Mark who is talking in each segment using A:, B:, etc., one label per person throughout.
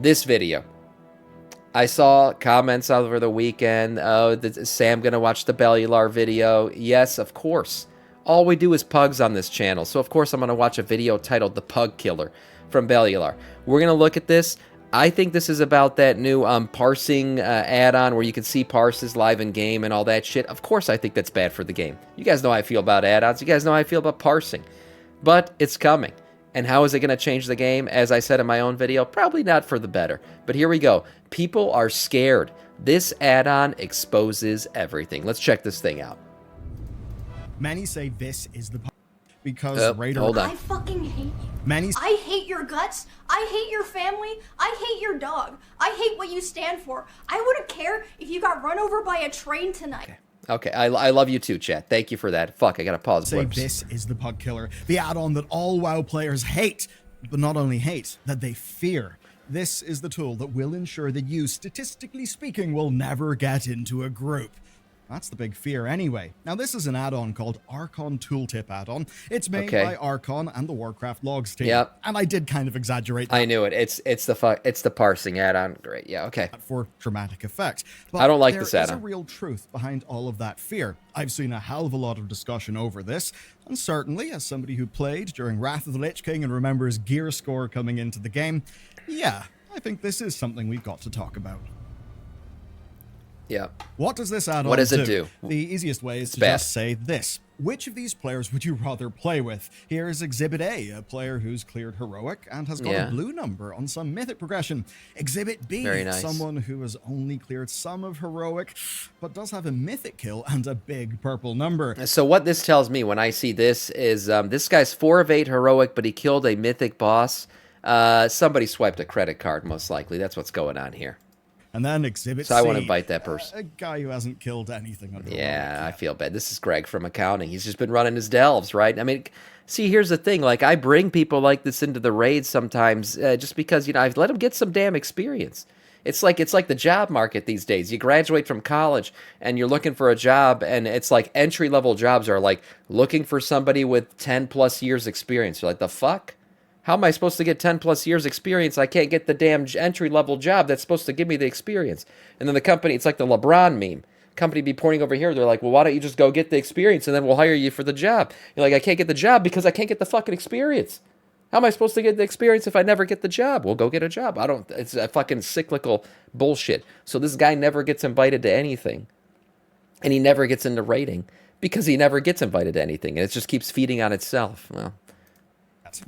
A: This video. I saw comments over the weekend. Oh, is Sam gonna watch the Bellular video? Yes, of course. All we do is pugs on this channel, so of course I'm gonna watch a video titled "The Pug Killer" from Bellular. We're gonna look at this. I think this is about that new parsing add-on where you can see parses live in game and all that shit. Of course, I think that's bad for the game. You guys know how I feel about add-ons. You guys know how I feel about parsing, but it's coming. And how is it going to change the game? As I said in my own video, probably not for the better. But here we go. People are scared. This add-on exposes everything. Let's check this thing out.
B: Many say this is the because Raider.
A: Hold on.
C: I fucking hate you.
B: Many.
C: I hate your guts. I hate your family. I hate your dog. I hate what you stand for. I wouldn't care if you got run over by a train tonight.
A: Okay, I love you too, chat. Thank you for that. Fuck, I gotta pause.
B: Say this is the Pug Killer, the add-on that all WoW players hate, but not only hate, that they fear. This is the tool that will ensure that you, statistically speaking, will never get into a group. That's the big fear anyway. Now this is an add-on called Archon Tooltip add-on. It's made by Archon and the Warcraft logs team.
A: Yep.
B: And I did kind of exaggerate that.
A: I knew it. It's the parsing add-on. Great. Yeah, okay.
B: For dramatic effect. But
A: I don't like this add-on.
B: There is a real truth behind all of that fear. I've seen a hell of a lot of discussion over this, and certainly as somebody who played during Wrath of the Lich King and remembers gear score coming into the game, yeah, I think this is something we've got to talk about.
A: Yeah.
B: What does this add-on do?
A: What does it do?
B: The easiest way is to just say this. Which of these players would you rather play with? Here's Exhibit A, a player who's cleared Heroic and has got a blue number on some Mythic progression. Exhibit B, someone who has only cleared some of Heroic, but does have a Mythic kill and a big purple number.
A: So what this tells me when I see this is this guy's 4 of 8 Heroic, but he killed a Mythic boss. Somebody swiped a credit card, most likely. That's what's going on here.
B: And then Exhibit C.
A: So I want to invite that person.
B: A guy who hasn't killed anything on Heroic.
A: Yeah, I feel bad. This is Greg from accounting. He's just been running his delves, right? I mean, see, here's the thing. Like, I bring people like this into the raids sometimes just because, you know, I've let them get some damn experience. It's like the job market these days. You graduate from college and you're looking for a job, and it's like entry-level jobs are like looking for somebody with 10-plus years experience. You're like, the fuck? How am I supposed to get 10-plus years experience? I can't get the damn entry-level job that's supposed to give me the experience. And then the company, it's like the LeBron meme. Company be pointing over here. They're like, well, why don't you just go get the experience and then we'll hire you for the job? You're like, I can't get the job because I can't get the fucking experience. How am I supposed to get the experience if I never get the job? Well, go get a job. It's a fucking cyclical bullshit. So this guy never gets invited to anything. And he never gets into rating because he never gets invited to anything. And it just keeps feeding on itself. Well,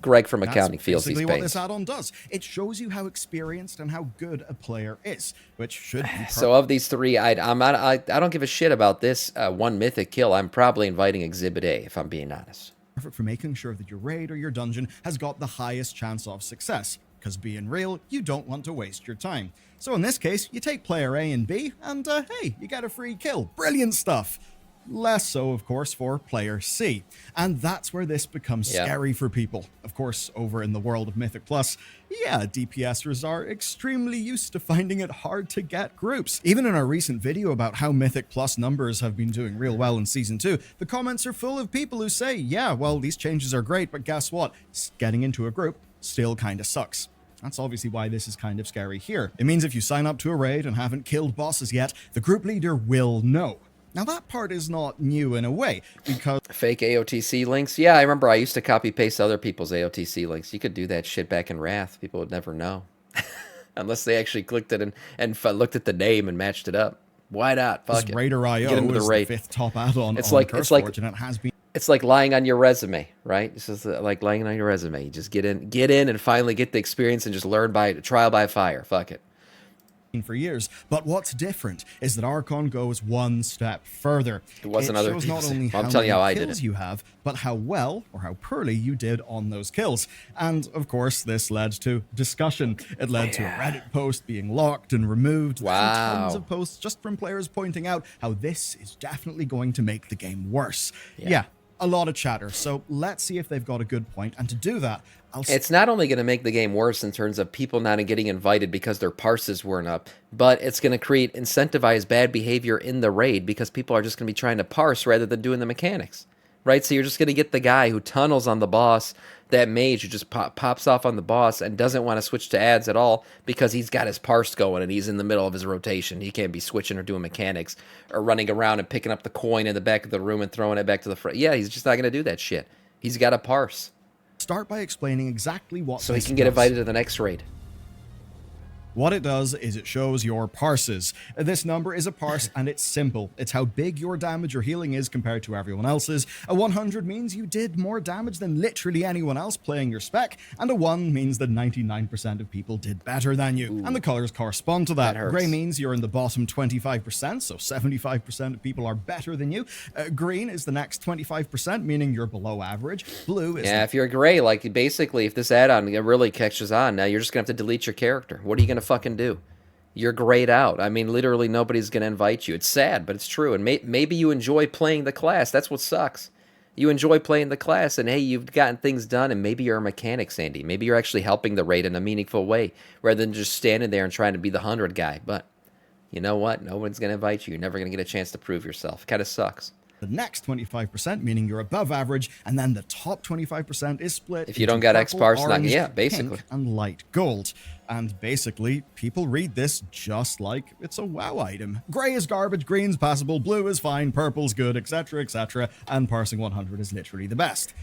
A: Greg from accounting feels these pains.
B: That's basically what this add-on does. It shows you how experienced and how good a player is, which should be
A: So of these three, I don't give a shit about this one Mythic kill. I'm probably inviting Exhibit A, if I'm being honest.
B: Perfect for making sure that your raid or your dungeon has got the highest chance of success. Because being real, you don't want to waste your time. So in this case, you take player A and B, and hey, you get a free kill. Brilliant stuff. Less so, of course, for player C. And that's where this becomes scary for people. Of course, over in the world of Mythic Plus, yeah, DPSers are extremely used to finding it hard to get groups. Even in our recent video about how Mythic Plus numbers have been doing real well in Season 2, the comments are full of people who say, yeah, well, these changes are great, but guess what? Getting into a group still kinda sucks. That's obviously why this is kind of scary here. It means if you sign up to a raid and haven't killed bosses yet, the group leader will know. Now that part is not new in a way, because...
A: Fake AOTC links? Yeah, I remember I used to copy-paste other people's AOTC links. You could do that shit back in Wrath. People would never know. Unless they actually clicked it and looked at the name and matched it up. Why not? Fuck it.
B: Raider.io
A: Get into the raid.
B: The 5th top add-on
A: it's
B: on
A: like,
B: CurseForge, and it has been...
A: It's like lying on your resume, right? It's just like lying on your resume. You just get in and finally get the experience and just learn by trial by fire. Fuck it.
B: For years, but what's different is that Archon goes one step further.
A: It wasn't other
B: shows
A: people.
B: Not only
A: I'm
B: how
A: telling you how I
B: many
A: did
B: kills
A: it.
B: you have, but how well or how poorly you did on those kills. And of course, this led to discussion. It led to a Reddit post being locked and removed.
A: Wow.
B: And tons of posts just from players pointing out how this is definitely going to make the game worse. Yeah. A lot of chatter, so let's see if they've got a good point. And to do that,
A: it's not only going to make the game worse in terms of people not getting invited because their parses weren't up, but it's going to incentivize bad behavior in the raid because people are just going to be trying to parse rather than doing the mechanics. right? So you're just going to get the guy who tunnels on the boss, that mage who just pops off on the boss and doesn't want to switch to ads at all because he's got his parse going and he's in the middle of his rotation. He can't be switching or doing mechanics or running around and picking up the coin in the back of the room and throwing it back to the front. Yeah, he's just not going to do that shit. He's got to parse.
B: Start by explaining exactly what
A: So he
B: this
A: can get
B: does.
A: invited to the next raid.
B: What it does is it shows your parses. This number is a parse and it's simple. It's how big your damage or healing is compared to everyone else's. A 100 means you did more damage than literally anyone else playing your spec, and a 1 means that 99% of people did better than you.
A: Ooh,
B: and the colors correspond to that.
A: that hurts.
B: Gray means you're in the bottom 25%, so 75% of people are better than you. Green is the next 25%, meaning you're below average. Blue is
A: Yeah, if you're gray, like basically if this add-on really catches on, now you're just going to have to delete your character. What are you going to fucking do? You're grayed out. I mean, literally nobody's going to invite you. It's sad, but it's true. And maybe you enjoy playing the class. That's what sucks. You enjoy playing the class, and hey, you've gotten things done, and maybe you're a mechanic, Sandy. Maybe you're actually helping the raid in a meaningful way, rather than just standing there and trying to be the 100 guy. But you know what? No one's going to invite you. You're never going to get a chance to prove yourself. Kind of sucks.
B: the next 25%, meaning you're above average, and then the top 25% is split
A: If you don't got X parse, yeah, basically.
B: pink, and light gold. And basically, people read this just like it's a WoW item. Gray is garbage, green's passable, blue is fine, purple's good, etc., etc., and parsing 100 is literally the best.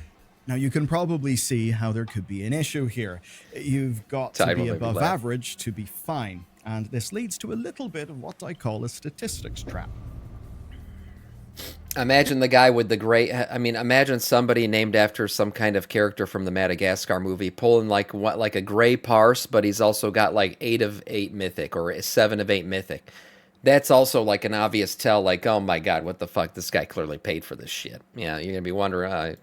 B: Now, you can probably see how there could be an issue here. You've got to be above average to be fine, and this leads to a little bit of what I call a statistics trap.
A: Imagine the guy with the gray. I mean, imagine somebody named after some kind of character from the Madagascar movie pulling like a gray parse, but he's also got like 8 of 8 mythic or 7 of 8 mythic. That's also like an obvious tell. Like, oh my god, what the fuck? This guy clearly paid for this shit. Yeah, you're gonna be wondering.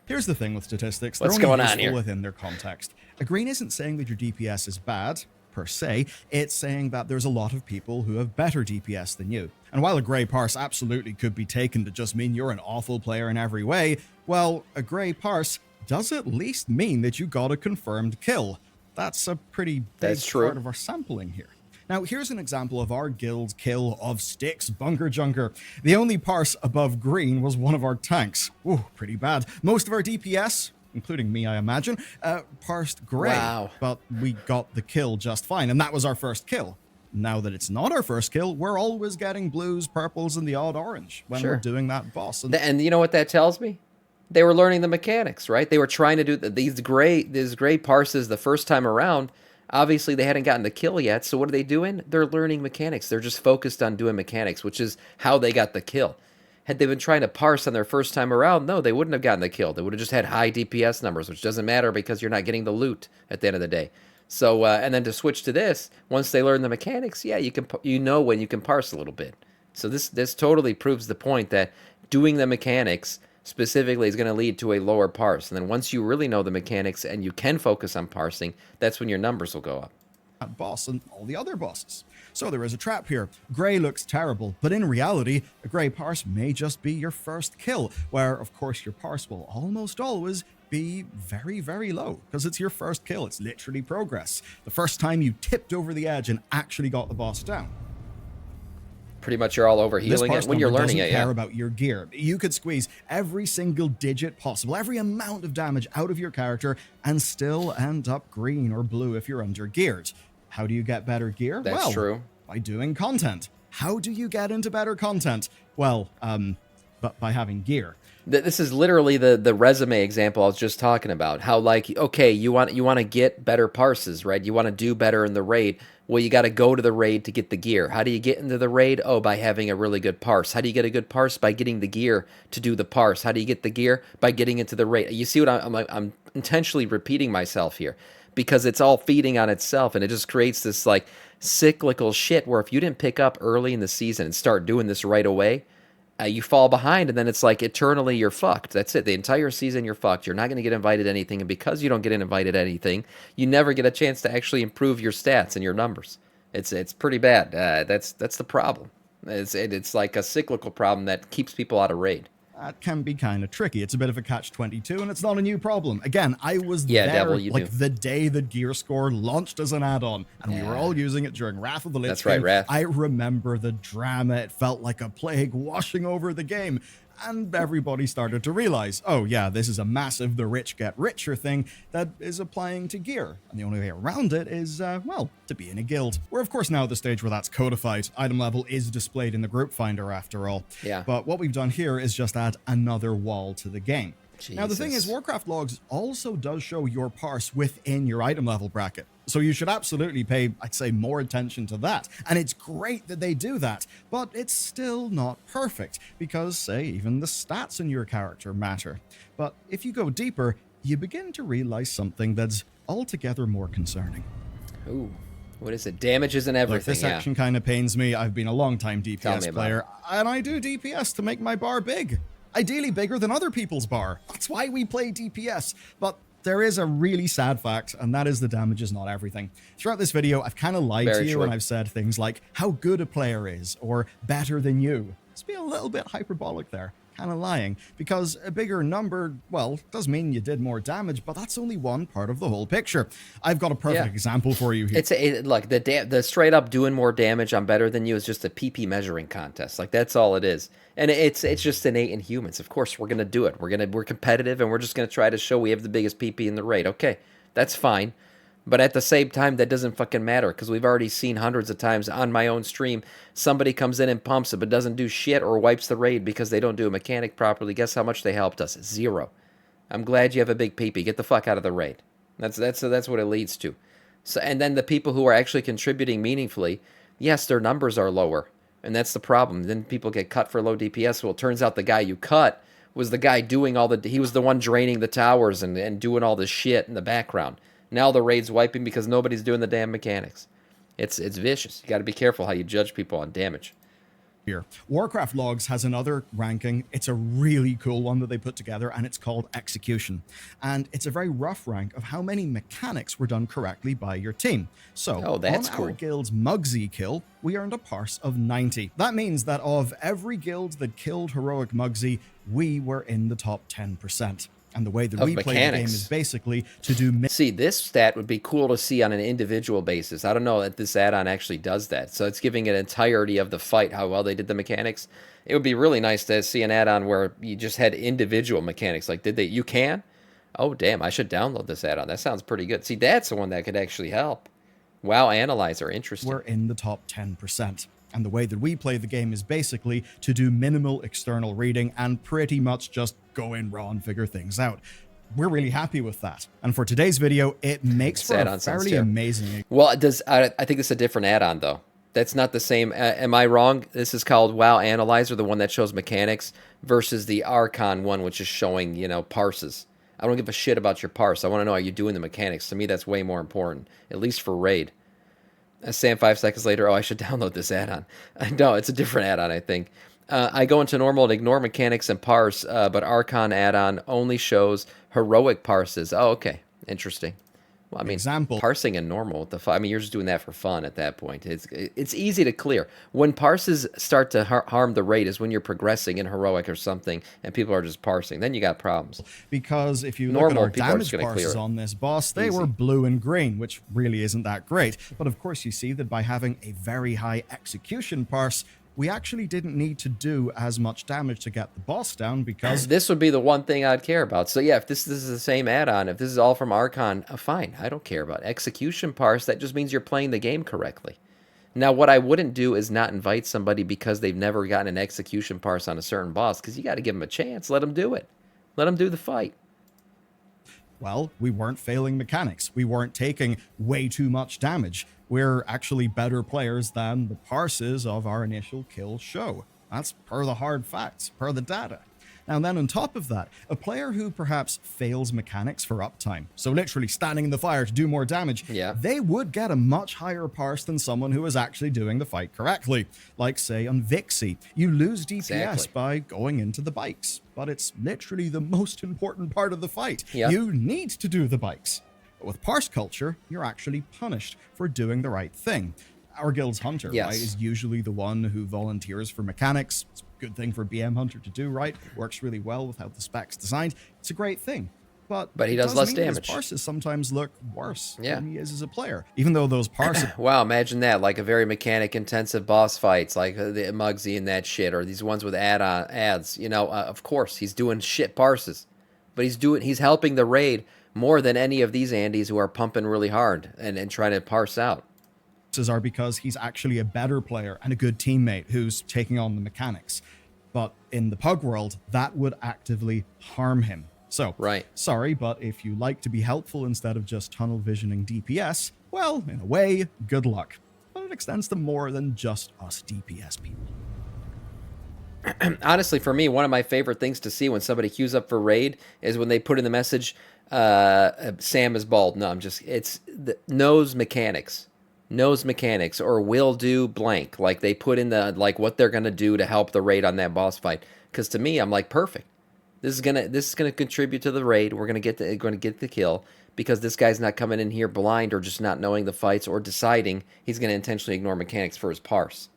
B: Here's the thing with statistics.
A: What's
B: they're only
A: going on
B: useful
A: here?
B: within their context. A green isn't saying that your DPS is bad, per se. It's saying that there's a lot of people who have better DPS than you. And while a grey parse absolutely could be taken to just mean you're an awful player in every way, well, a grey parse does at least mean that you got a confirmed kill. That's a pretty big part of our sampling here. Now, here's an example of our guild's kill of Styx Bunker Junker. The only parse above green was one of our tanks. Ooh, pretty bad. Most of our DPS, including me, I imagine, parsed grey.
A: Wow.
B: But we got the kill just fine, and that was our first kill. Now that it's not our first kill, we're always getting blues, purples, and the odd orange when we're doing that boss.
A: And you know what that tells me? They were learning the mechanics, right? They were trying to do these gray parses the first time around. Obviously, they hadn't gotten the kill yet, so what are they doing? They're learning mechanics. They're just focused on doing mechanics, which is how they got the kill. Had they been trying to parse on their first time around, no, they wouldn't have gotten the kill. They would have just had high DPS numbers, which doesn't matter because you're not getting the loot at the end of the day. So, and then to switch to this, once they learn the mechanics, yeah, you know when you can parse a little bit. So this totally proves the point that doing the mechanics specifically is going to lead to a lower parse. And then once you really know the mechanics and you can focus on parsing, that's when your numbers will go up.
B: That boss and all the other bosses. So there is a trap here. Grey looks terrible, but in reality, a grey parse may just be your first kill, where of course your parse will almost always be very, very low, because it's your first kill. It's literally progress. The first time you tipped over the edge and actually got the boss down.
A: Pretty much you're all over healing it when you're learning it,
B: doesn't care about your gear. You could squeeze every single digit possible, every amount of damage out of your character, and still end up green or blue if you're under geared. How do you get better gear?
A: That's true.
B: By doing content. How do you get into better content? Well, but by having gear.
A: This is literally the resume example I was just talking about. How, like, okay, you want to get better parses, right? You want to do better in the raid. Well, you got to go to the raid to get the gear. How do you get into the raid? Oh, by having a really good parse. How do you get a good parse? By getting the gear to do the parse. How do you get the gear? By getting into the raid. You see what I'm intentionally repeating myself here, because it's all feeding on itself, and it just creates this like cyclical shit where if you didn't pick up early in the season and start doing this right away, you fall behind, and then it's like eternally you're fucked. That's it. The entire season you're fucked. You're not going to get invited to anything, and because you don't get invited to anything, you never get a chance to actually improve your stats and your numbers. It's pretty bad. That's the problem. It's like a cyclical problem that keeps people out of raid.
B: That can be kind of tricky. It's a bit of a catch-22, and it's not a new problem. Again, I was there like the day that Gear Score launched as an add-on, and we were all using it during Wrath of the Lich King.
A: That's right, Wrath.
B: I remember the drama. It felt like a plague washing over the game. And everybody started to realize, oh yeah, this is a massive the rich get richer thing that is applying to gear. And the only way around it is, well, to be in a guild. We're of course now at the stage where that's codified. Item level is displayed in the group finder after all.
A: Yeah.
B: But what we've done here is just add another wall to the game.
A: Jesus.
B: Now the thing is, Warcraft logs also does show your parse within your item level bracket. So you should absolutely pay, I'd say, more attention to that. And it's great that they do that, but it's still not perfect because, say, even the stats in your character matter. But if you go deeper, you begin to realize something that's altogether more concerning.
A: Ooh. What is it? Damages and everything.
B: Look, this section kind of pains me. I've been a long-time DPS player, and I do DPS to make my bar big. Ideally bigger than other people's bar. That's why we play DPS. But there is a really sad fact, and that is the damage is not everything. Throughout this video, I've kind of lied to you and I've said things like how good a player is or better than you. Let's be a little bit hyperbolic there. Kind of lying, because a bigger number, well, does mean you did more damage, but that's only one part of the whole picture. I've got a perfect example for you here.
A: Look, the straight up doing more damage, I'm better than you is just a PP measuring contest. Like that's all it is, and it's just innate in humans. Of course, we're gonna do it. We're competitive, and we're just gonna try to show we have the biggest PP in the raid. Okay, that's fine. But at the same time, that doesn't fucking matter because we've already seen hundreds of times on my own stream, somebody comes in and pumps it but doesn't do shit or wipes the raid because they don't do a mechanic properly. Guess how much they helped us? 0. I'm glad you have a big PP. Get the fuck out of the raid. That's what it leads to. So, and then the people who are actually contributing meaningfully, yes, their numbers are lower. And that's the problem. Then people get cut for low DPS. Well, it turns out the guy you cut was the guy doing he was the one draining the towers and doing all this shit in the background. Now the raid's wiping because nobody's doing the damn mechanics. It's vicious. You got to be careful how you judge people on damage.
B: Here, Warcraft Logs has another ranking. It's a really cool one that they put together, and it's called Execution. And it's a very rough rank of how many mechanics were done correctly by your team. So, on our guild's Mugsy kill, we earned a parse of 90. That means that of every guild that killed Heroic Mugsy, we were in the top 10%. And the way that we play the game is basically to do...
A: See, this stat would be cool to see on an individual basis. I don't know that this add-on actually does that. So it's giving an entirety of the fight, how well they did the mechanics. It would be really nice to see an add-on where you just had individual mechanics. Like, you can? Oh, damn, I should download this add-on. That sounds pretty good. See, that's the one that could actually help. WoW Analyzer, interesting.
B: We're in the top 10%. And the way that we play the game is basically to do minimal external reading and pretty much just go in raw and figure things out. We're really happy with that. And for today's video, it makes for a fairly amazing...
A: Well, I think it's a different add-on, though. That's not the same. Am I wrong? This is called WoW Analyzer, the one that shows mechanics, versus the Archon one, which is showing, parses. I don't give a shit about your parse. I want to know how you're doing the mechanics. To me, that's way more important, at least for raid. Sam 5 seconds later, I should download this add-on. No, it's a different add-on, I think. I go into normal and ignore mechanics and parse, but Archon add-on only shows heroic parses. Oh, okay. Interesting. Well, I mean, parsing and normal, you're just doing that for fun at that point. It's easy to clear. When parses start to harm the raid is when you're progressing in heroic or something, and people are just parsing. Then you got problems.
B: Because if you look at our damage parses on this boss, they were blue and green, which really isn't that great. But of course, you see that by having a very high execution parse, we actually didn't need to do as much damage to get the boss down because...
A: This would be the one thing I'd care about. So yeah, if this is the same add-on, if this is all from Archon, fine, I don't care about execution parse. That just means you're playing the game correctly. Now, what I wouldn't do is not invite somebody because they've never gotten an execution parse on a certain boss, because you got to give them a chance. Let them do it. Let them do the fight.
B: Well, we weren't failing mechanics. We weren't taking way too much damage. We're actually better players than the parses of our initial kill show. That's per the hard facts, per the data. Now then on top of that, a player who perhaps fails mechanics for uptime, so literally standing in the fire to do more damage, they would get a much higher parse than someone who is actually doing the fight correctly. Like say on Vixie, you lose DPS by going into the bikes, but it's literally the most important part of the fight. You need to do the bikes. But with Parse Culture, you're actually punished for doing the right thing. Our guild's hunter, right, is usually the one who volunteers for mechanics. It's a good thing for BM Hunter to do, right? Works really well with how the spec's designed. It's a great thing.
A: But he
B: it
A: does
B: does
A: less
B: mean that his
A: damage.
B: parses sometimes look worse
A: Yeah.
B: than he is as a player. Even though those parses
A: Wow, imagine that, like a very mechanic-intensive boss fights, like the Muggsy and that shit, or these ones with ads. Of course, he's doing shit parses, but he's helping the raid more than any of these Andys who are pumping really hard and trying to parse out.
B: are because he's actually a better player and a good teammate who's taking on the mechanics. But in the Pug world, that would actively harm him. So,
A: Right.
B: sorry, but if you like to be helpful instead of just tunnel visioning DPS, well, in a way, good luck. But it extends to more than just us DPS people.
A: Honestly, for me, one of my favorite things to see when somebody queues up for raid is when they put in the message, Sam is bald. No, it's the knows mechanics, or will do blank. Like they put in what they're going to do to help the raid on that boss fight. Because to me, I'm like, perfect. This is gonna contribute to the raid. We're gonna get the kill because this guy's not coming in here blind or just not knowing the fights or deciding he's gonna intentionally ignore mechanics for his parse.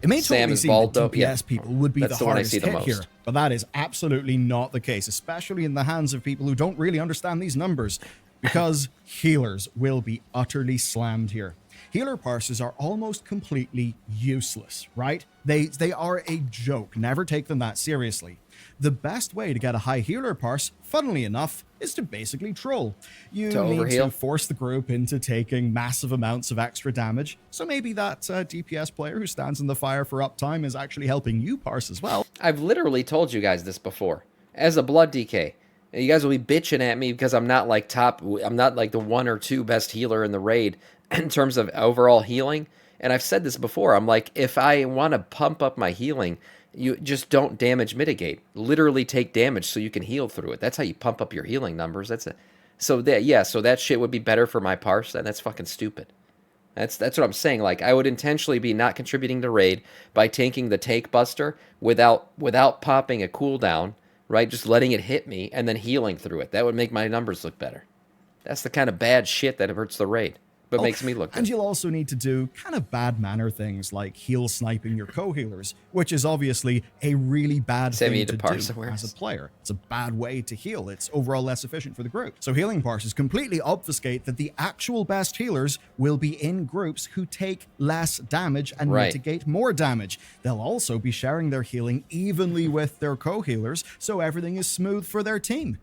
B: It may
A: Sam
B: totally
A: is
B: seem
A: bald,
B: that
A: though.
B: DPS
A: Yeah.
B: people would be
A: That's
B: the
A: the one I
B: hardest
A: see the
B: hit
A: most.
B: here, but that is absolutely not the case, especially in the hands of people who don't really understand these numbers, because healers will be utterly slammed here. Healer parses are almost completely useless, right? They are a joke. Never take them that seriously. The best way to get a high healer parse, funnily enough, is to basically troll. You
A: To
B: need
A: overheal?
B: to force the group into taking massive amounts of extra damage, so maybe that DPS player who stands in the fire for uptime is actually helping you parse as well.
A: I've literally told you guys this before. As a blood DK, you guys will be bitching at me because I'm not like the one or two best healer in the raid in terms of overall healing. And I've said this before. I'm like, if I want to pump up my healing, you just don't damage mitigate. Literally take damage so you can heal through it. That's how you pump up your healing numbers. So that shit would be better for my parse, and that's fucking stupid. That's what I'm saying. Like, I would intentionally be not contributing to raid by taking the take buster without popping a cooldown, right? Just letting it hit me and then healing through it. That would make my numbers look better. That's the kind of bad shit that hurts the raid, but makes me look good.
B: And you'll also need to do kind of bad manner things like heal sniping your co-healers, which is obviously a really bad
A: Same, you
B: thing
A: need
B: to
A: to parse
B: do
A: awareness.
B: as a player. It's a bad way to heal. It's overall less efficient for the group. So healing parses completely obfuscate that the actual best healers will be in groups who take less damage and
A: Right.
B: mitigate more damage. They'll also be sharing their healing evenly with their co-healers, so everything is smooth for their team.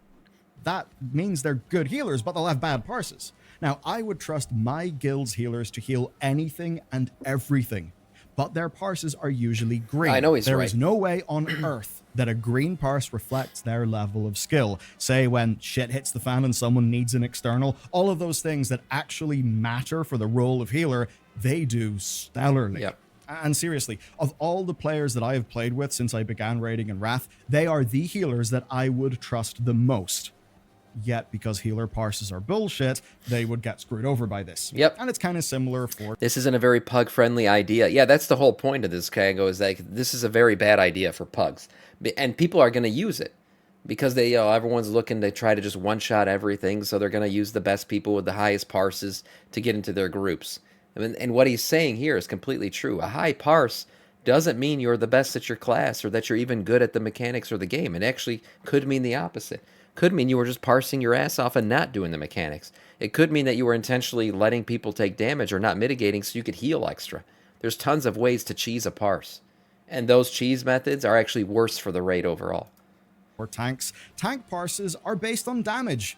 B: That means they're good healers, but they'll have bad parses. Now, I would trust my guild's healers to heal anything and everything, but their parses are usually green.
A: I know he's
B: There
A: right.
B: is no way on earth that a green parse reflects their level of skill. Say when shit hits the fan and someone needs an external, all of those things that actually matter for the role of healer, they do stellarly.
A: Yep.
B: And seriously, of all the players that I have played with since I began raiding in Wrath, they are the healers that I would trust the most. Yet, because healer parses are bullshit, they would get screwed over by this.
A: Yep.
B: And it's kind of similar for...
A: This isn't a very pug-friendly idea. Yeah, that's the whole point of this, Kango, is like, this is a very bad idea for pugs. And people are going to use it because everyone's looking to try to just one-shot everything, so they're going to use the best people with the highest parses to get into their groups. And what he's saying here is completely true. A high parse doesn't mean you're the best at your class or that you're even good at the mechanics or the game. It actually could mean the opposite. Could mean you were just parsing your ass off and not doing the mechanics. It could mean that you were intentionally letting people take damage or not mitigating so you could heal extra. There's tons of ways to cheese a parse. And those cheese methods are actually worse for the raid overall.
B: For tanks, tank parses are based on damage,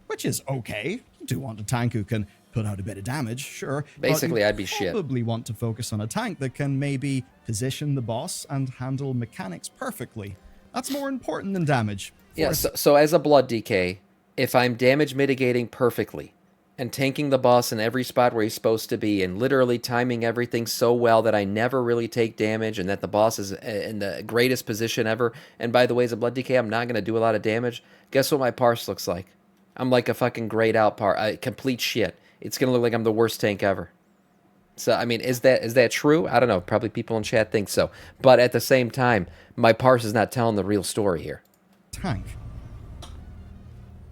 B: which is okay. You do want a tank who can put out a bit of damage, sure.
A: Basically,
B: but
A: I'd be shit.
B: Probably want to focus on a tank that can maybe position the boss and handle mechanics perfectly. That's more important than damage.
A: Yeah, so as a blood DK, if I'm damage mitigating perfectly and tanking the boss in every spot where he's supposed to be and literally timing everything so well that I never really take damage and that the boss is in the greatest position ever, and by the way, as a blood DK, I'm not going to do a lot of damage, guess what my parse looks like? I'm like a fucking grayed out complete shit. It's going to look like I'm the worst tank ever. So, I mean, is that true? I don't know. Probably people in chat think so. But at the same time, my parse is not telling the real story here.
B: Tank.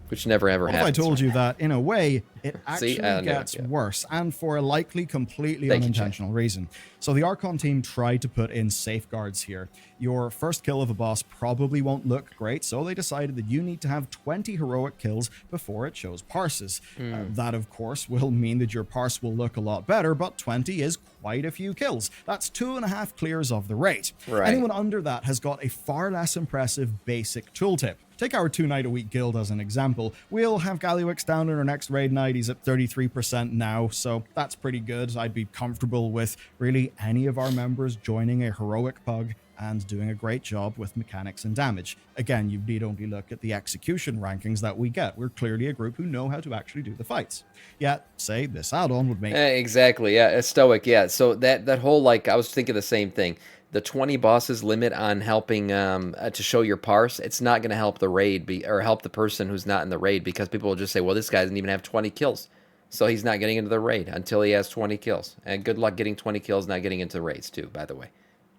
A: which never ever
B: What if I
A: happens.
B: told you that, in a way, it
A: See?
B: actually
A: I knew it,
B: gets
A: yeah.
B: worse, and for a likely completely
A: Thank you,
B: unintentional reason? So the Archon team tried to put in safeguards here. Your first kill of a boss probably won't look great, so they decided that you need to have 20 heroic kills before it shows parses. That, of course, will mean that your parse will look a lot better, but 20 is quite a few kills. That's 2.5 clears of the raid.
A: Right.
B: Anyone under that has got a far less impressive basic tooltip. Take our 2-night-a-week guild as an example. We'll have Galliwix down in our next raid night. He's at 33% now, so that's pretty good. I'd be comfortable with really any of our members joining a heroic pug and doing a great job with mechanics and damage. Again, you need only look at the execution rankings that we get. We're clearly a group who know how to actually do the fights. Yet, say, this add-on would make...
A: Exactly, yeah, a stoic, yeah. So that whole, like, I was thinking the same thing. The 20 bosses limit on helping to show your parse, it's not going to help the raid or help the person who's not in the raid, because people will just say, well, this guy doesn't even have 20 kills. So he's not getting into the raid until he has 20 kills. And good luck getting 20 kills, not getting into raids too, by the way.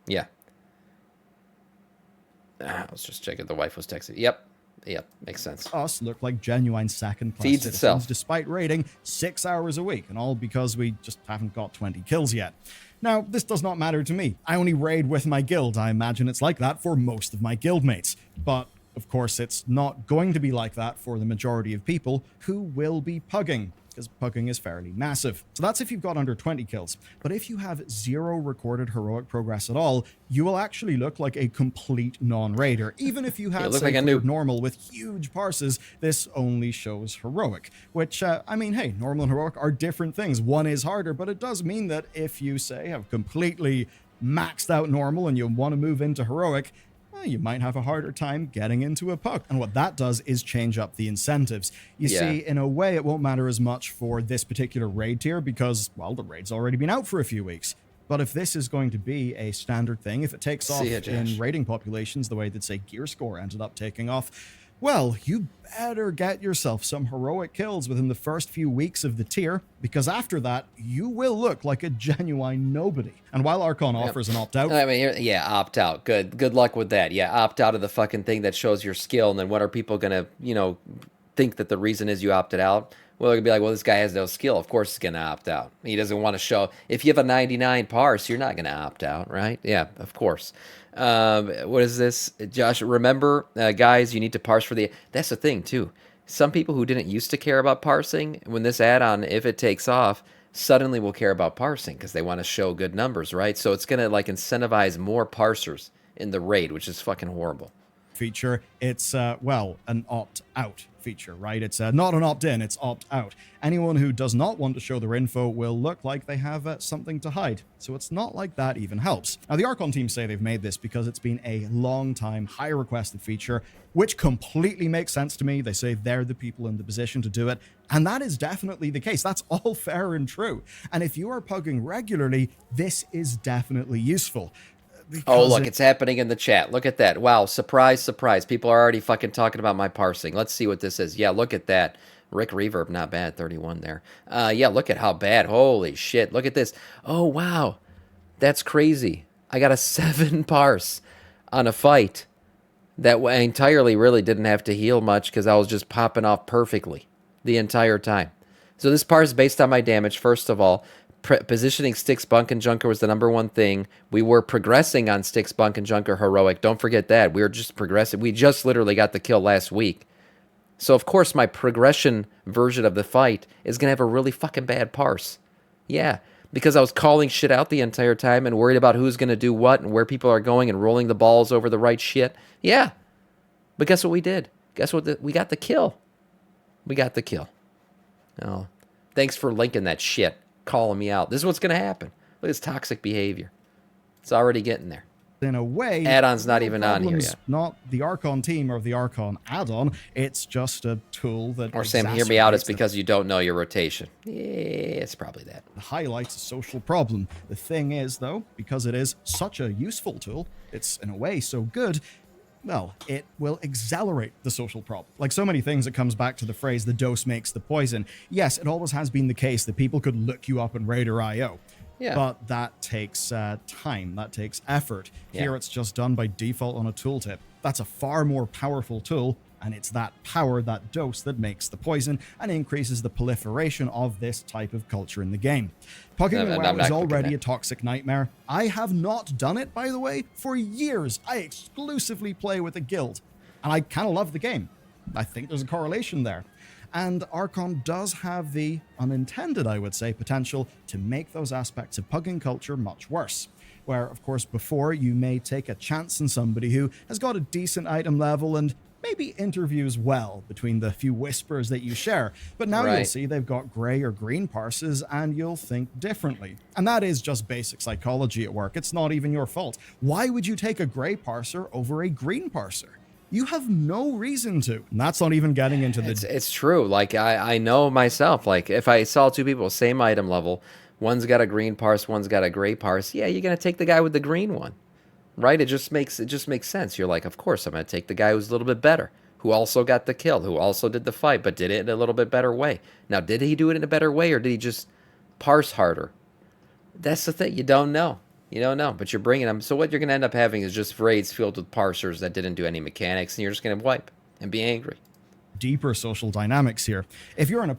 A: Yeah. I was just checking. The wife was texting. Yep, makes sense.
B: Us look like genuine second-class
A: Feeds
B: citizens
A: itself.
B: despite raiding 6 hours a week, and all because we just haven't got 20 kills yet. Now, this does not matter to me. I only raid with my guild. I imagine it's like that for most of my guildmates. But, of course, it's not going to be like that for the majority of people who will be pugging, because pugging is fairly massive. So that's if you've got under 20 kills. But if you have 0 recorded heroic progress at all, you will actually look like a complete non-raider. Even if you had,
A: look
B: say,
A: like a
B: cleared
A: noob.
B: normal with huge parses, this only shows heroic. Which, I mean, hey, normal and heroic are different things. One is harder, but it does mean that if you, say, have completely maxed out normal and you want to move into heroic, you might have a harder time getting into a pug. And what that does is change up the incentives. You see, in a way, it won't matter as much for this particular raid tier because, well, the raid's already been out for a few weeks. But if this is going to be a standard thing, if it takes off in raiding populations the way that, say, Gear Score ended up taking off, well, you better get yourself some heroic kills within the first few weeks of the tier, because after that, you will look like a genuine nobody. And while Archon offers an opt-out...
A: I mean, yeah, opt-out. Good luck with that. Yeah, opt out of the fucking thing that shows your skill, and then what are people going to, think that the reason is you opted out? Well, they're going to be like, well, this guy has no skill. Of course he's going to opt out. He doesn't want to show... If you have a 99 parse, you're not going to opt out, right? Yeah, of course. What is this? Josh, remember, guys, you need to parse for the... That's the thing, too. Some people who didn't used to care about parsing, when this add-on, if it takes off, suddenly will care about parsing because they want to show good numbers, right? So it's going to, like, incentivize more parsers in the raid, which is fucking horrible.
B: Feature, it's, well, an opt-out feature, right? It's not an opt-in, it's opt-out. Anyone who does not want to show their info will look like they have something to hide. So it's not like that even helps. Now, the Archon team say they've made this because it's been a long time, high requested feature, which completely makes sense to me. They say they're the people in the position to do it. And that is definitely the case. That's all fair and true. And if you are pugging regularly, this is definitely useful.
A: Oh, look, it's happening in the chat. Look at that. Wow, surprise, surprise. People are already fucking talking about my parsing. Let's see what this is. Yeah, look at that. Rick Reverb, not bad, 31 there. Yeah, look at how bad. Holy shit, look at this. Oh, wow. That's crazy. I got a 7 parse on a fight that I entirely really didn't have to heal much because I was just popping off perfectly the entire time. So this parse is based on my damage, first of all. Positioning Styx, Bunk, and Junker was the #1 thing. We were progressing on Styx, Bunk, and Junker heroic. Don't forget that. We were just progressing. We just literally got the kill last week. So, of course, my progression version of the fight is going to have a really fucking bad parse. Yeah, because I was calling shit out the entire time and worried about who's going to do what and where people are going and rolling the balls over the right shit. Yeah. But guess what we did? Guess what? We got the kill. We got the kill. Oh, thanks for linking that shit. Calling me out. This is what's going to happen. Look at this toxic behavior. It's already getting there.
B: In a way,
A: add-on's not even on here yet.
B: Not the Archon team or the Archon add-on. It's just a tool that.
A: Or Sam, hear me out. It's because you don't know your rotation. Yeah, it's probably that.
B: Highlights a social problem. The thing is, though, because it is such a useful tool, it's in a way so good. Well, it will accelerate the social problem. Like so many things, it comes back to the phrase, the dose makes the poison. Yes, it always has been the case that people could look you up in Raider.io.
A: Yeah.
B: But that takes time, that takes effort. Here it's just done by default on a tooltip. That's a far more powerful tool And it's that power, that dose, that makes the poison and increases the proliferation of this type of culture in the game. Pugging a WoW is already a toxic nightmare. I have not done it, by the way, for years. I exclusively play with a guild, and I kind of love the game. I think there's a correlation there. And Archon does have the unintended, I would say, potential to make those aspects of pugging culture much worse. Where, of course, before you may take a chance on somebody who has got a decent item level and maybe interviews well between the few whispers that you share. But now you'll see they've got gray or green parses and you'll think differently. And that is just basic psychology at work. It's not even your fault. Why would you take a gray parser over a green parser? You have no reason to. And that's not even getting into the...
A: It's true. Like, I know myself. Like, if I saw two people, same item level, one's got a green parse, one's got a gray parse, yeah, you're going to take the guy with the green one. Right? It just makes sense. You're like, of course, I'm going to take the guy who's a little bit better, who also got the kill, who also did the fight, but did it in a little bit better way. Now, did he do it in a better way, or did he just parse harder? That's the thing. You don't know. You don't know, but you're bringing them. So what you're going to end up having is just raids filled with parsers that didn't do any mechanics, and you're just going to wipe and be angry.
B: Deeper social dynamics here. If you're in a...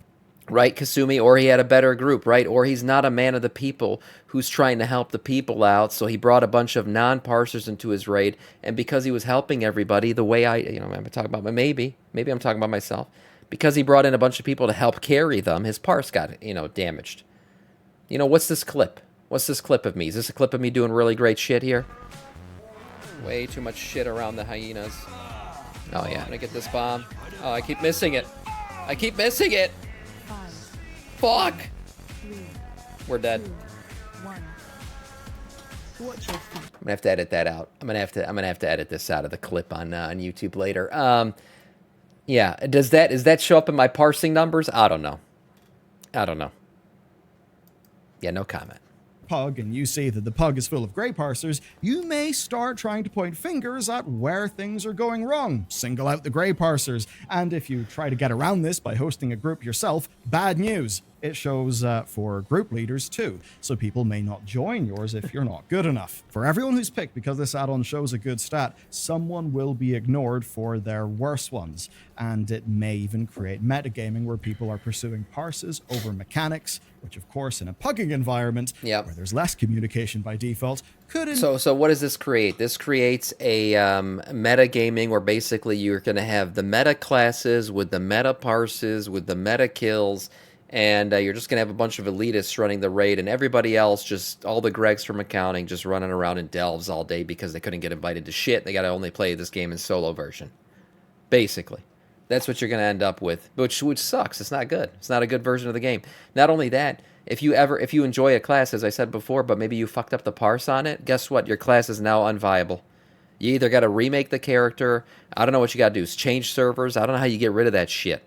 A: Right, Kasumi, or he had a better group, right? Or he's not a man of the people who's trying to help the people out, so he brought a bunch of non-parsers into his raid, and because he was helping everybody the way I'm talking about, maybe I'm talking about myself, because he brought in a bunch of people to help carry them, his parse got, damaged. What's this clip? What's this clip of me? Is this a clip of me doing really great shit here? Way too much shit around the hyenas. Oh, yeah. I'm gonna get this bomb. Oh, I keep missing it. I keep missing it! Fuck! We're dead. I'm gonna have to edit that out. I'm gonna have to edit this out of the clip on YouTube later. Yeah. Does that show up in my parsing numbers? I don't know. Yeah, no comment.
B: Pug and you see that the pug is full of gray parsers, you may start trying to point fingers at where things are going wrong. Single out the gray parsers. And if you try to get around this by hosting a group yourself, bad news. It shows for group leaders too, so people may not join yours if you're not good enough. For everyone who's picked because this add-on shows a good stat, someone will be ignored for their worse ones, and it may even create metagaming where people are pursuing parses over mechanics, which of course in a pugging environment, where there's less communication by default, could...
A: So what does this create? This creates a metagaming where basically you're going to have the meta classes with the meta parses, with the meta kills, and you're just going to have a bunch of elitists running the raid, and everybody else, just all the Gregs from accounting, just running around in delves all day because they couldn't get invited to shit. They got to only play this game in solo version. Basically. That's what you're going to end up with, which sucks. It's not good. It's not a good version of the game. Not only that, if you enjoy a class, as I said before, but maybe you fucked up the parse on it, guess what? Your class is now unviable. You either got to remake the character. I don't know what you got to do. Change servers. I don't know how you get rid of that shit.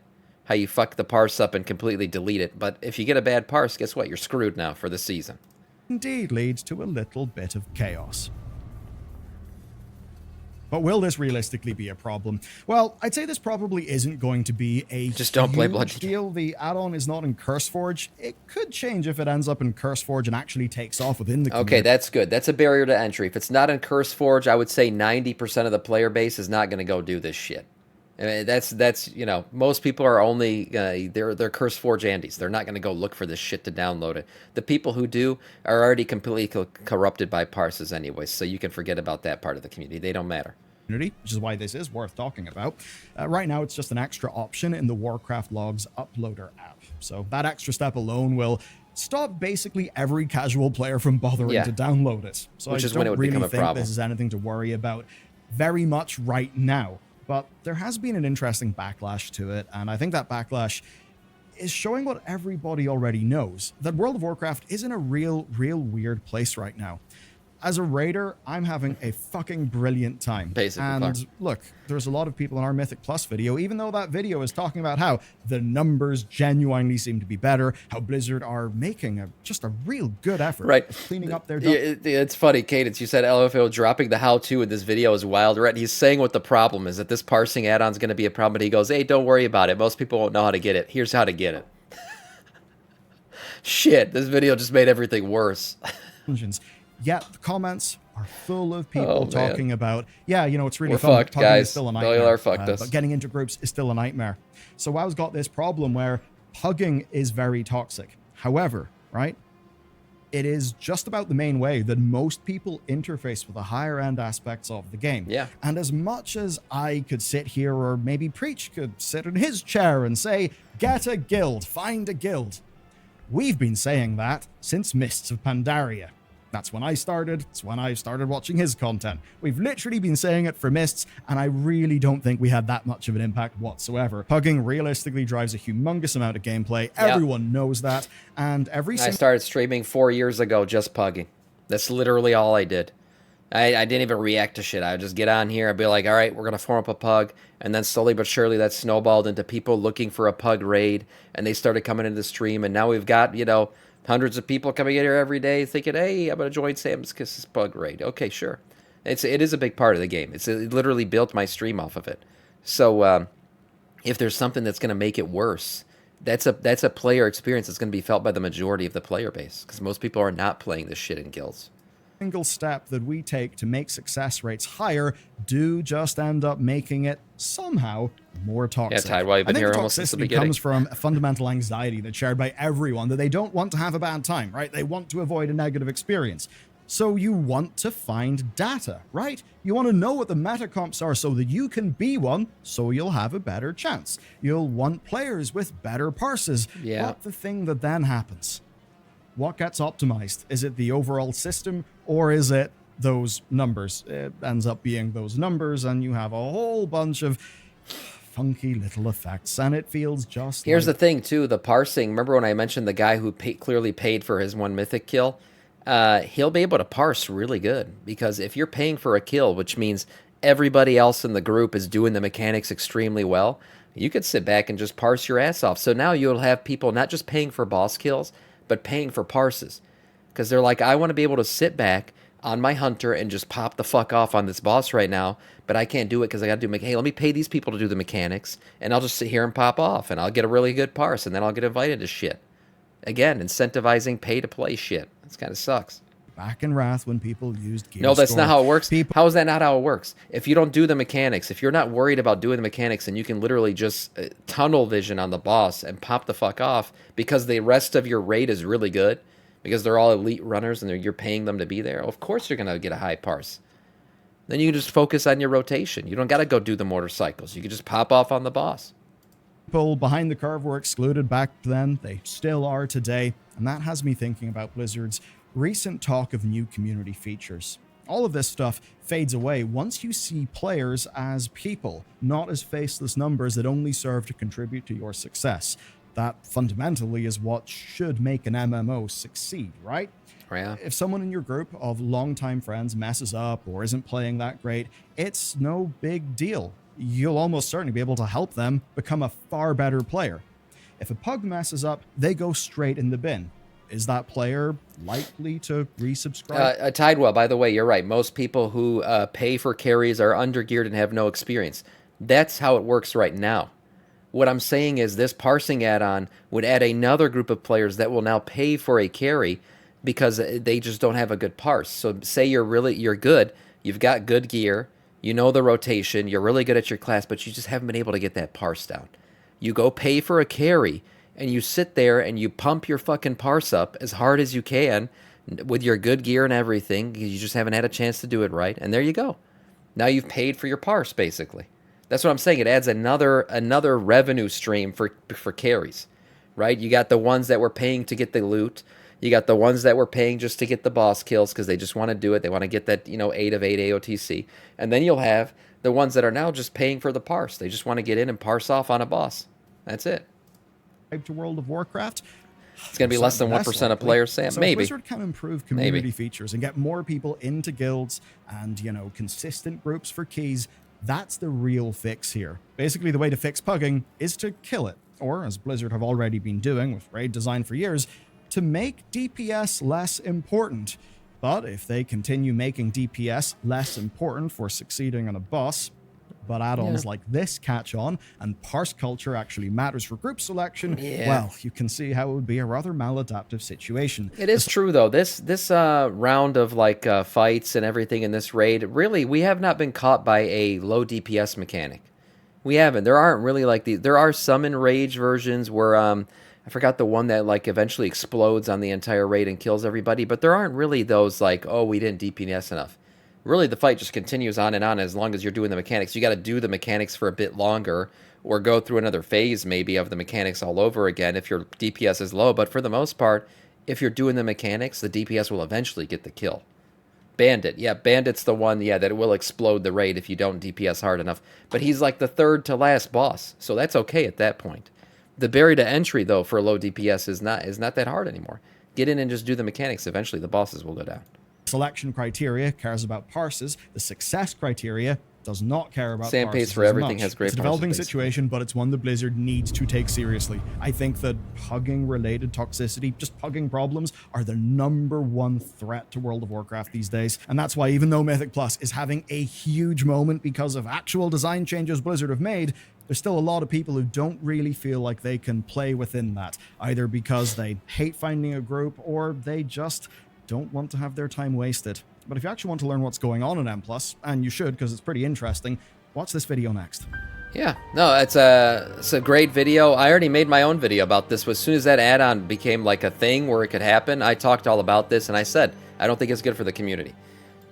A: How you fuck the parse up and completely delete it. But if you get a bad parse, guess what? You're screwed now for the season.
B: Indeed leads to a little bit of chaos. But will this realistically be a problem? Well, I'd say this probably isn't going to be a
A: just don't play
B: huge deal. The add-on is not in CurseForge. It could change if it ends up in CurseForge and actually takes off within the community.
A: Okay, that's good. That's a barrier to entry. If it's not in CurseForge, I would say 90% of the player base is not going to go do this shit. I mean, that's most people are only they're CurseForge Andes. They're not going to go look for this shit to download it. The people who do are already completely corrupted by parses anyway, so you can forget about that part of the community. They don't matter.
B: Which is why this is worth talking about. Right now, it's just an extra option in the Warcraft Logs Uploader app. So that extra step alone will stop basically every casual player from bothering to download it. So
A: which
B: I
A: is when it
B: don't
A: would
B: really
A: become a
B: think
A: problem.
B: this is anything to worry about very much right now. But there has been an interesting backlash to it, and I think that backlash is showing what everybody already knows, that World of Warcraft is in a real weird place right now. As a raider, I'm having a fucking brilliant time.
A: Basically,
B: and look, there's a lot of people in our Mythic Plus video, even though that video is talking about how the numbers genuinely seem to be better, how Blizzard are making just a real good effort cleaning up their...
A: It's funny, Cadence, you said LFO dropping the how-to in this video is wild, right? He's saying what the problem is, that this parsing add-on is going to be a problem, but he goes, hey, don't worry about it. Most people won't know how to get it. Here's how to get it. Shit, this video just made everything worse.
B: Yet the comments are full of people
A: Oh, man.
B: talking about, yeah, it's really
A: We're
B: fun.
A: fucked,
B: Pugging
A: guys.
B: is still a
A: Cellular
B: nightmare.
A: fucked us.
B: But getting into groups is still a nightmare. So WoW's got this problem where pugging is very toxic. However, right, it is just about the main way that most people interface with the higher end aspects of the game.
A: Yeah.
B: And as much as I could sit here, or maybe Preach could sit in his chair and say, get a guild, find a guild. We've been saying that since Mists of Pandaria. That's when I started. It's when I started watching his content. We've literally been saying it for Mists, and I really don't think we had that much of an impact whatsoever. Pugging realistically drives a humongous amount of gameplay. Everyone knows that, and
A: I started streaming 4 years ago just pugging. That's literally all I did. I didn't even react to shit. I would just get on here. I'd be like, all right, we're going to form up a pug. And then slowly but surely that snowballed into people looking for a pug raid. And they started coming into the stream. And now we've got, hundreds of people coming in here every day thinking, hey, I'm going to join Samiccus' pug raid. Okay, sure. It is a big part of the game. It literally built my stream off of it. So if there's something that's going to make it worse, that's a player experience that's going to be felt by the majority of the player base. Because most people are not playing this shit in guilds.
B: Single step that we take to make success rates higher do just end up making it somehow more toxic.
A: Yeah, Tidewell, you've been
B: I think
A: here
B: the
A: almost since the
B: toxicity
A: beginning.
B: comes from a fundamental anxiety that's shared by everyone, that they don't want to have a bad time, right? They want to avoid a negative experience. So you want to find data, right? You want to know what the meta comps are so that you can be one, so you'll have a better chance. You'll want players with better parses.
A: Yeah.
B: But the thing that then happens, what gets optimized? Is it the overall system, or is it those numbers? It ends up being those numbers, and you have a whole bunch of funky little effects, and it feels just
A: Here's the thing, too, the parsing. Remember when I mentioned the guy who clearly paid for his one mythic kill? He'll be able to parse really good, because if you're paying for a kill, which means everybody else in the group is doing the mechanics extremely well, you could sit back and just parse your ass off. So now you'll have people not just paying for boss kills, but paying for parses. Because they're like, I want to be able to sit back on my hunter and just pop the fuck off on this boss right now, but I can't do it because I got to do, hey, let me pay these people to do the mechanics, and I'll just sit here and pop off, and I'll get a really good parse, and then I'll get invited to shit. Again, incentivizing pay-to-play shit. This kind of sucks.
B: back in Wrath when people used gear.
A: No, that's not how it works.
B: People,
A: How is that not how it works? If you don't do the mechanics, if you're not worried about doing the mechanics, and you can literally just tunnel vision on the boss and pop the fuck off because the rest of your raid is really good, because they're all elite runners and you're paying them to be there, of course you're going to get a high parse. Then you can just focus on your rotation. You don't got to go do the motorcycles. You can just pop off on the boss.
B: people behind the curve were excluded back then. They still are today. And that has me thinking about Blizzard's recent talk of new community features. All of this stuff fades away once you see players as people, not as faceless numbers that only serve to contribute to your success. That fundamentally is what should make an MMO succeed, right?
A: Yeah.
B: If someone in your group of longtime friends messes up or isn't playing that great, it's no big deal. You'll almost certainly be able to help them become a far better player. If a pug messes up, they go straight in the bin. Is that player likely to resubscribe?
A: Tidewell, by the way, you're right. Most people who pay for carries are undergeared and have no experience. That's how it works right now. What I'm saying is this parsing add-on would add another group of players that will now pay for a carry because they just don't have a good parse. So say you're good, you've got good gear, you know the rotation, you're really good at your class, but you just haven't been able to get that parse down. You go pay for a carry, and you sit there and you pump your fucking parse up as hard as you can with your good gear and everything, because you just haven't had a chance to do it right, and there you go. Now you've paid for your parse, basically. That's what I'm saying. It adds another revenue stream for carries, right? You got the ones that were paying to get the loot. You got the ones that were paying just to get the boss kills because they just want to do it. They want to get that 8 of 8 AOTC. And then you'll have the ones that are now just paying for the parse. They just want to get in and parse off on a boss. That's it.
B: To World of Warcraft?
A: It's going to be less than 1% of players, Sam.
B: So
A: Maybe.
B: Blizzard can improve community features and get more people into guilds and, consistent groups for keys. That's the real fix here. Basically, the way to fix pugging is to kill it, or, as Blizzard have already been doing with raid design for years, to make DPS less important. But if they continue making DPS less important for succeeding on a boss, But add-ons
A: Yeah.
B: like this catch on, and parse culture actually matters for group selection,
A: Yeah.
B: well, you can see how it would be a rather maladaptive situation.
A: It is true though. This round of like fights and everything in this raid, really, we have not been caught by a low DPS mechanic. We haven't. There aren't really like there are some enraged versions where I forgot the one that like eventually explodes on the entire raid and kills everybody, but there aren't really those like, oh, we didn't DPS enough. Really, the fight just continues on and on as long as you're doing the mechanics. You got to do the mechanics for a bit longer or go through another phase maybe of the mechanics all over again if your DPS is low, but for the most part, if you're doing the mechanics, the DPS will eventually get the kill. Bandit. Yeah, Bandit's the one, yeah, that will explode the raid if you don't DPS hard enough. But he's like the third to last boss, so that's okay at that point. The barrier to entry, though, for low DPS is not that hard anymore. Get in and just do the mechanics. Eventually, the bosses will go down.
B: Selection criteria cares about parses. The success criteria does not care about
A: Same
B: parses
A: pace for
B: as
A: everything
B: much.
A: has great
B: It's a developing
A: parses,
B: situation, but it's one that Blizzard needs to take seriously. I think that pugging-related toxicity, just pugging problems, are the #1 threat to World of Warcraft these days. And that's why even though Mythic Plus is having a huge moment because of actual design changes Blizzard have made, there's still a lot of people who don't really feel like they can play within that, either because they hate finding a group or they just don't want to have their time wasted. But if you actually want to learn what's going on in M+, and you should because it's pretty interesting, watch this video next.
A: Yeah, no, it's a great video. I already made my own video about this. As soon as that add-on became like a thing where it could happen, I talked all about this, and I said, I don't think it's good for the community.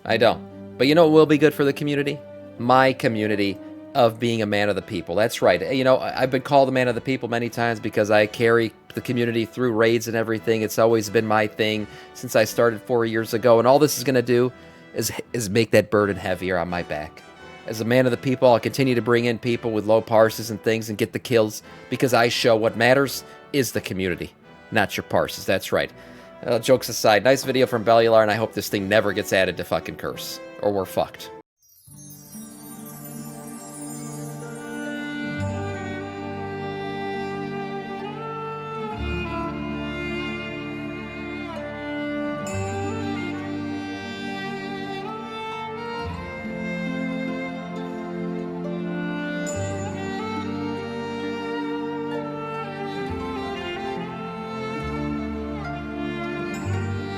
A: I don't. But you know what will be good for the community? My community of being a man of the people. That's right. You know, I've been called a man of the people many times because I carry the community through raids and everything. It's always been my thing since I started 4 years ago, and all this is going to do is make that burden heavier on my back. As a man of the people, I'll continue to bring in people with low parses and things and get the kills because I show what matters is the community, not your parses. That's right. Jokes aside, nice video from Bellular, and I hope this thing never gets added to fucking Curse, or we're fucked.